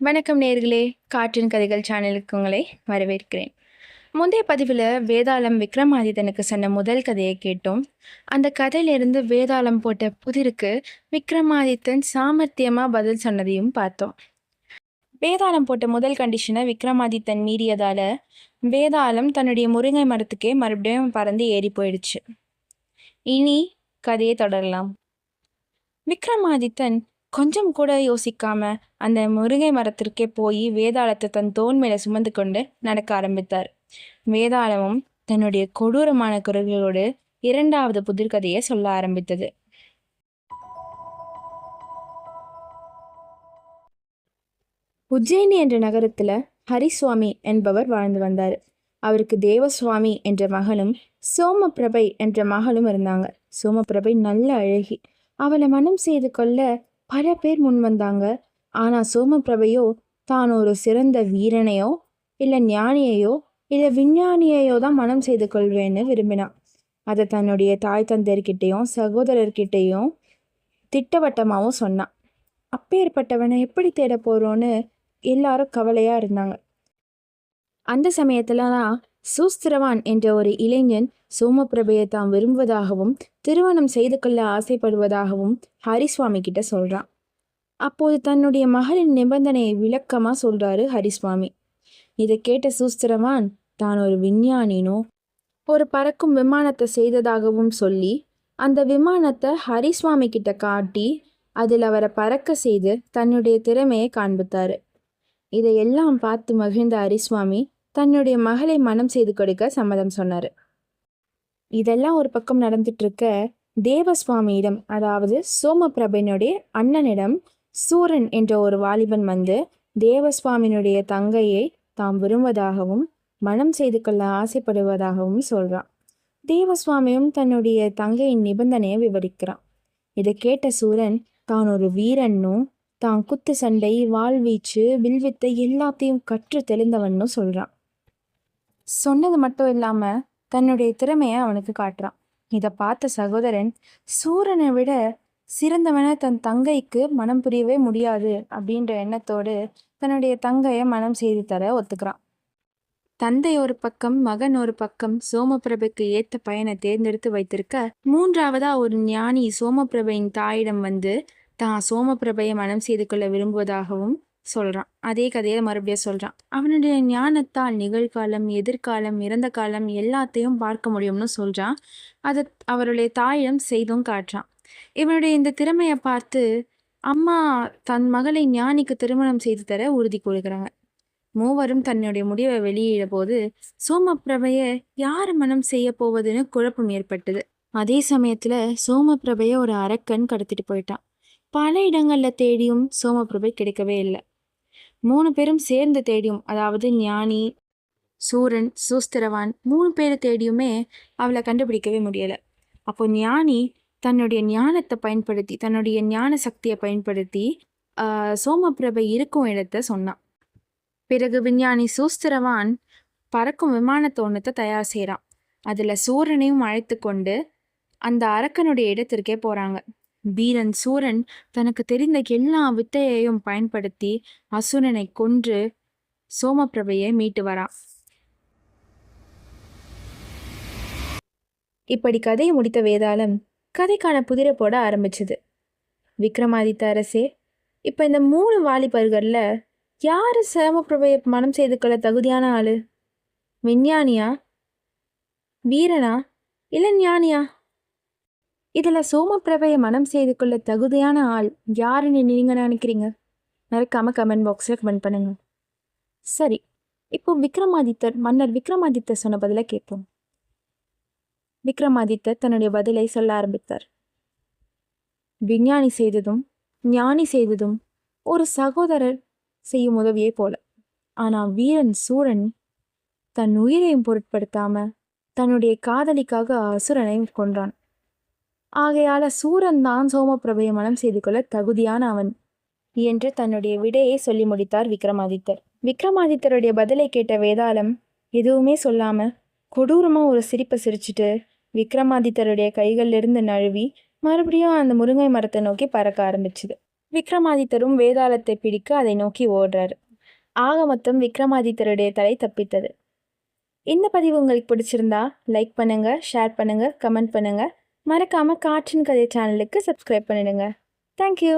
வணக்கம் நேர்களே, காற்றின் கதைகள் சேனலுக்கு உங்களை வரவேற்கிறேன். முந்தைய பதிவில் வேதாளம் விக்ரமாதித்தனுக்கு சொன்ன முதல் கதையை கேட்டோம். அந்த கதையிலிருந்து வேதாளம் போட்ட புதிருக்கு விக்ரமாதித்தன் சாமர்த்தியமாக பதில் சொன்னதையும் பார்த்தோம். வேதாளம் போட்ட முதல் கண்டிஷனை விக்ரமாதித்தன் மீறியதால் வேதாளம் தன்னுடைய முருங்கை மரத்துக்கே மறுபடியும் பறந்து ஏறி போயிடுச்சு. இனி கதையை தொடரலாம். விக்ரமாதித்தன் கொஞ்சம் கூட யோசிக்காம அந்த முருங்கை மரத்திற்கே போய் வேதாளத்தை தன் தோள் மேல சுமந்து கொண்டு நடக்க ஆரம்பித்தார். வேதாளமும் தன்னுடைய கொடூரமான குரல்களோடு இரண்டாவது புதிர்கதையை சொல்ல ஆரம்பித்தது. உஜ்ஜயினி என்ற நகரத்துல ஹரிசுவாமி என்பவர் வாழ்ந்து வந்தார். அவருக்கு தேவசுவாமி என்ற மகனும் சோமபிரபை என்ற மகளும் இருந்தாங்க. சோமபிரபை நல்ல அழகி. அவளை மனம் செய்து கொள்ள பல பேர் முன் வந்தாங்க. ஆனா சோமபிரபையோ தான் ஒரு சிறந்த வீரனையோ இல்லை ஞானியையோ இல்லை விஞ்ஞானியையோ தான் மனம் செய்து கொள்வேன்னு விரும்பினான். அதை தன்னுடைய தாய் தந்தையர்கிட்டையும் சகோதரர்கிட்டையும் திட்டவட்டமாகவும் சொன்னான். அப்பேற்பட்டவனை எப்படி தேட போறோன்னு எல்லாரும் கவலையா இருந்தாங்க. அந்த சமயத்துல தான் சூஸ்திரவான் என்ற ஒரு இளைஞன் சோமபிரபையை தான் விரும்புவதாகவும் திருமணம் செய்து கொள்ள ஆசைப்படுவதாகவும் ஹரிசுவாமி கிட்ட சொல்றான். அப்போது தன்னுடைய மகளின் நிபந்தனையை விளக்கமா சொல்றாரு ஹரிசுவாமி. இதை கேட்ட சூஸ்திரவான் தான் ஒரு விஞ்ஞானினோ ஒரு பறக்கும் விமானத்தை செய்ததாகவும் சொல்லி அந்த விமானத்தை ஹரிசுவாமி கிட்ட காட்டி அதில் அவரை பறக்க செய்து தன்னுடைய திறமையை காண்பித்தாரு. இதையெல்லாம் பார்த்து மகிழ்ந்த ஹரிசுவாமி தன்னுடைய மகளை மனம் செய்து கொடுக்க சம்மதம் சொன்னார். இதெல்லாம் ஒரு பக்கம் நடந்துட்டு இருக்க தேவசுவாமியிடம், அதாவது சோமபிரபனுடைய அண்ணனிடம் சூரன் என்ற ஒரு வாலிபன் வந்து தேவசுவாமியினுடைய தங்கையை தாம் விரும்புவதாகவும் மனம் செய்து கொள்ள ஆசைப்படுவதாகவும் சொல்றான். தேவசுவாமியும் தன்னுடைய தங்கையின் நிபந்தனையை விவரிக்கிறான். இதை கேட்ட சூரன் தான் ஒரு வீரன்னும் தான் குத்து சண்டை, வாழ்வீச்சு, வில்வித்தை எல்லாத்தையும் கற்று தெளிந்தவன்னு சொல்றான். சொன்னது மட்டும் இல்லாம தன்னுடைய திறமையை அவனுக்கு காட்டுறான். இதை பார்த்த சகோதரன் சூரனை விட சிறந்தவனை தன் தங்கைக்கு மனம் புரியவே முடியாது அப்படின்ற எண்ணத்தோடு தன்னுடைய தங்கையை மனம் செய்து தர ஒத்துக்கிறான். தந்தை ஒரு பக்கம், மகன் ஒரு பக்கம் சோமபிரபைக்கு ஏத்த பையனை தேர்ந்தெடுத்து வைத்திருக்க, மூன்றாவதா ஒரு ஞானி சோமபிரபையின் தாயிடம் வந்து தான் சோமபிரபையை மனம் செய்து கொள்ள விரும்புவதாகவும் சொல்றான். அதே கதையை மறுபடியும் சொல்றான். அவனுடைய ஞானத்தால் நிகழ்காலம், எதிர்காலம், இறந்த காலம் எல்லாத்தையும் பார்க்க முடியும்னு சொல்றான். அதை அவருடைய தாயிடம் செய்தும் காட்டுறான். இவனுடைய இந்த திறமையை பார்த்து அம்மா தன் மகளை ஞானிக்கு திருமணம் செய்து தர உறுதி கூறுகிறாங்க. மூவரும் தன்னுடைய முடிவை வெளியிட போது சோமபிரபைய யாரு மனம் செய்ய போவதுன்னு குழப்பம் ஏற்பட்டது. அதே சமயத்துல சோமபிரபைய ஒரு அரக்கன் கடத்திட்டு போயிட்டான். பல இடங்கள்ல தேடியும் சோமபிரபை கிடைக்கவே இல்லை. 3 பேரும் சேர்ந்து தேடியும், அதாவது ஞானி, சூரன், சூஸ்திரவான் 3 பேரை தேடியுமே அவளை கண்டுபிடிக்கவே முடியல. அப்போ ஞானி தன்னுடைய ஞானத்தை பயன்படுத்தி, தன்னுடைய ஞான சக்தியை பயன்படுத்தி சோமபிரபை இருக்கும் இடத்த சொன்னான். பிறகு விஞ்ஞானி சூஸ்திரவான் பறக்கும் விமானத்தை ஒன்றத்தை தயார் செய்கிறான். அதில் சூரனையும் அழைத்து கொண்டு அந்த அரக்கனுடைய இடத்திற்கே போகிறாங்க. வீரன் சூரன் தனக்கு தெரிந்த எல்லா வித்தையையும் பயன்படுத்தி அசுரனை கொன்று சோமபிரபையை மீட்டு வரான். இப்படி கதையை முடித்த வேதாளம் கதைக்கான புதிரை போட ஆரம்பிச்சது. விக்ரமாதித்த அரசே, இப்போ இந்த 3 வாலிபர்களில் யாரு சோமபிரபையை மனம் செய்து கொள்ள தகுதியான ஆளு? விஞ்ஞானியா, வீரனா, இல்லை ஞானியா? இதில் சோமபிரபையை மனம் செய்து கொள்ள தகுதியான ஆள் யாருன்னு நீங்கள் நினைக்கிறீங்க? மறக்காம கமெண்ட் பாக்ஸில் கமெண்ட் பண்ணுங்க. சரி, இப்போ மன்னர் விக்ரமாதித்தர் சொன்ன பதிலை கேட்போம். விக்ரமாதித்தர் தன்னுடைய பதிலை சொல்ல ஆரம்பித்தார். விஞ்ஞானி செய்ததும் ஞானி செய்ததும் ஒரு சகோதரர் செய்யும் உதவியே போல. ஆனா வீரன் சூரன் தன் உயிரையும் பொருட்படுத்தாம தன்னுடைய காதலிக்காக அசுரனையும் கொன்றான். ஆகையால சூரன் தான் சோமபிரபையை மனம் செய்து கொள்ள தகுதியான அவன் என்று தன்னுடைய விடையை சொல்லி முடித்தார் விக்ரமாதித்தர். விக்ரமாதித்தருடைய பதிலை கேட்ட வேதாளம் எதுவுமே சொல்லாம கொடூரமா ஒரு சிரிப்பை சிரிச்சுட்டு விக்ரமாதித்தருடைய கைகளிலிருந்து நழுவி மறுபடியும் அந்த முருங்கை மரத்தை நோக்கி பறக்க ஆரம்பிச்சுது. விக்ரமாதித்தரும் வேதாளத்தை பிடிக்க அதை நோக்கி ஓடுறாரு. ஆக மொத்தம் விக்ரமாதித்தருடைய தலை தப்பித்தது. இந்த பதிவு உங்களுக்கு பிடிச்சிருந்தா லைக் பண்ணுங்க, ஷேர் பண்ணுங்க, கமெண்ட் பண்ணுங்க. மறக்காம காற்றின் கதை சேனலுக்கு சப்ஸ்கிரைப் பண்ணிடுங்க. தேங்க்யூ.